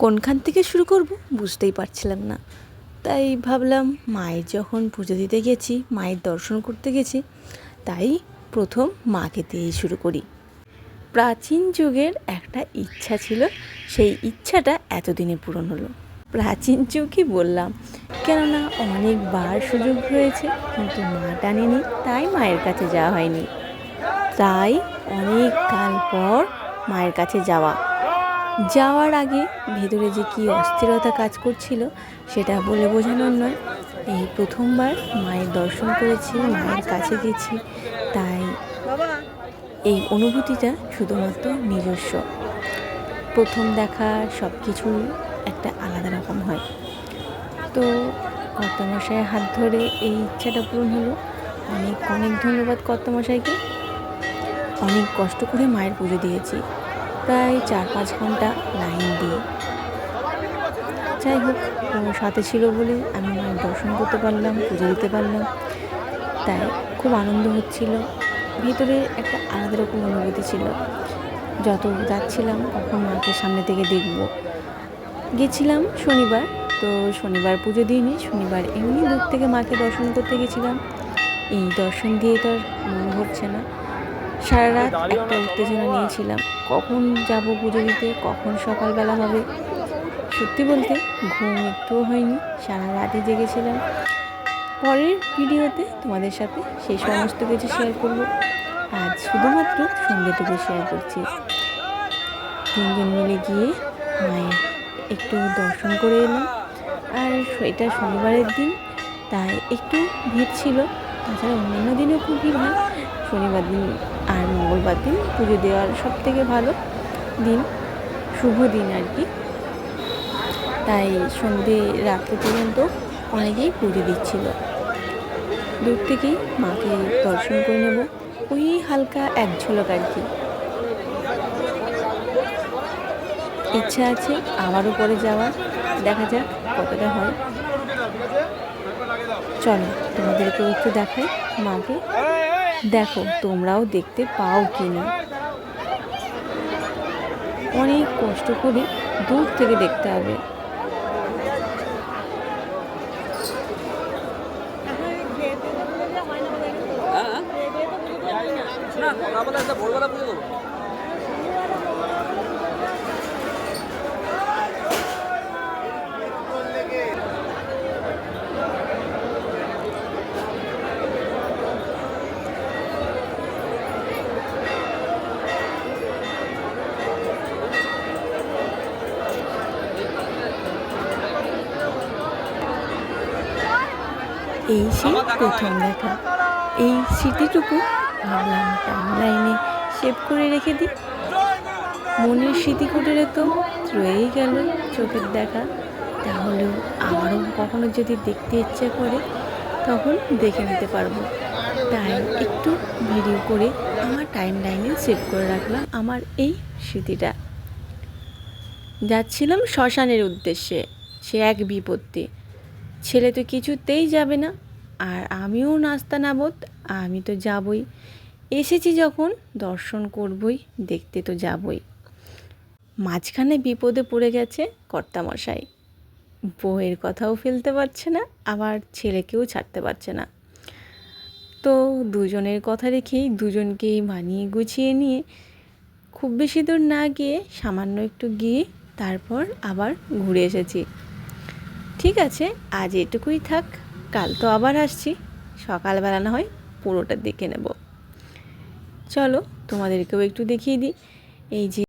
কোনখান থেকে শুরু করব বুঝতেই পারছিলাম না। তাই ভাবলাম মায়ের যখন পুজো দিতে গেছি, মায়ের দর্শন করতে গেছি, তাই প্রথম মাকে দিয়েই শুরু করি। প্রাচীন যুগের একটা ইচ্ছা ছিল, সেই ইচ্ছাটা এতদিনে পূরণ হলো। প্রাচীন যুগই বললাম, কেননা অনেকবার সুযোগ হয়েছে কিন্তু মা টানেনি, তাই মায়ের কাছে যাওয়া হয়নি। তাই অনেক কাল পর মায়ের কাছে যাওয়ার আগে ভেতরে যে কী অস্থিরতা কাজ করছিল সেটা বলে বোঝানোর নয়। এই প্রথমবার মায়ের দর্শন করেছি, মায়ের কাছে গেছি, তাই এই অনুভূতিটা শুধুমাত্র নিজস্ব। প্রথম দেখা সব কিছু একটা আলাদা রকম হয়। তো কর্তামশাইয়ের হাত ধরে এই ইচ্ছাটা পূরণ হলো। অনেক অনেক ধন্যবাদ কর্তামশাইকে। অনেক কষ্ট করে মায়ের পুজো দিয়েছি, প্রায় 4-5 ঘন্টা লাইন দিয়ে। যাই হোক, সাথে ছিল বলে আমি মায়ের দর্শন করতে পারলাম, পুজো দিতে পারলাম, তাই খুব আনন্দ হচ্ছিল। ভিতরে একটা আলাদা রকম অনুভূতি ছিল। যত যাচ্ছিলাম কখন মাকে সামনে থেকে দেখব। গেছিলাম শনিবার, তো শনিবার পুজো দিইনি, শনিবার এমনি দূর থেকে মাকে দর্শন করতে গেছিলাম। এই দর্শন দিয়ে তো আর মন ভরছে না। সারা রাত একটা উত্তেজনা নিয়েছিলাম, কখন যাব পুজো দিতে, কখন সকালবেলা হবে। সত্যি বলতে ঘুম একটুও হয়নি, সারা রাতই জেগেছিলাম। পরের ভিডিওতে তোমাদের সাথে সেই সমস্ত কিছু শেয়ার করব। আজ শুধুমাত্র সন্ধ্যেটুকু শেয়ার করছি। 3 জন মিলে গিয়ে মায়ের একটু দর্শন করে এলাম। আর এটা শনিবারের দিন, তাই একটু ভিড় ছিল। তাছাড়া অন্যান্য দিনেও খুব ভিড় হয়। শনিবার দিন আর মঙ্গলবার দিন পুজো দেওয়ার সবথেকে ভালো দিন, শুভ দিন আর কি। তাই সন্ধে রাত্রি পর্যন্ত অনেকেই পুজো দিচ্ছিল। দূর থেকেই মাকে দর্শন করে নেব, ওই হালকা এক ঝলক আর কি। ইচ্ছা আছে আবারও পরে যাওয়ার, দেখা যাক কতটা হয়। চলো তোমাদেরকেও একটু দেখাই মাকে, দেখো তোমরাও দেখতে পাও কি না। অনেক কষ্ট করে দূর থেকে দেখতে হবে। এই সেই প্রথম দেখা, এই স্মৃতিটুকু ভাবলাম টাইমলাইনে সেভ করে রেখে দিই। মনের স্মৃতিকুটিরে তো রয়েই গেল চোখের দেখা, তাহলেও আবারও কখনো যদি দেখতে ইচ্ছে করে তখন দেখে নিতে পারবো। তাই একটু ভিডিও করে আমার টাইমলাইনে সেভ করে রাখলাম আমার এই স্মৃতিটা। যাচ্ছিলাম শ্মশানের উদ্দেশ্যে, সে এক বিপত্তি। ছেলে তো কিছুতেই যাবে না, আর আমিও নাস্তানাবদ, আমি তো যাবই। এসেছি যখন দর্শন করবই, দেখতে তো যাবই। মাঝখানে বিপদে পড়ে গেছে কর্তামশাই। বউয়ের কথাও ফেলতে পারছে না, আবার ছেলেকেও ছাড়তে পারছে না। তো দুজনের কথা রেখেই দুজনকেই মানিয়ে গুছিয়ে নিয়ে খুব বেশি দূর না গিয়ে সামান্য একটু গিয়ে তারপর আবার ঘুরে এসেছি। ঠিক আছে, আজ এটুকুই থাক, কাল তো আবার আসছি, সকালবেলা না হয় পুরোটা দেখে নেব। চলো তোমাদেরকেও একটু দেখিয়ে দিই। এই যে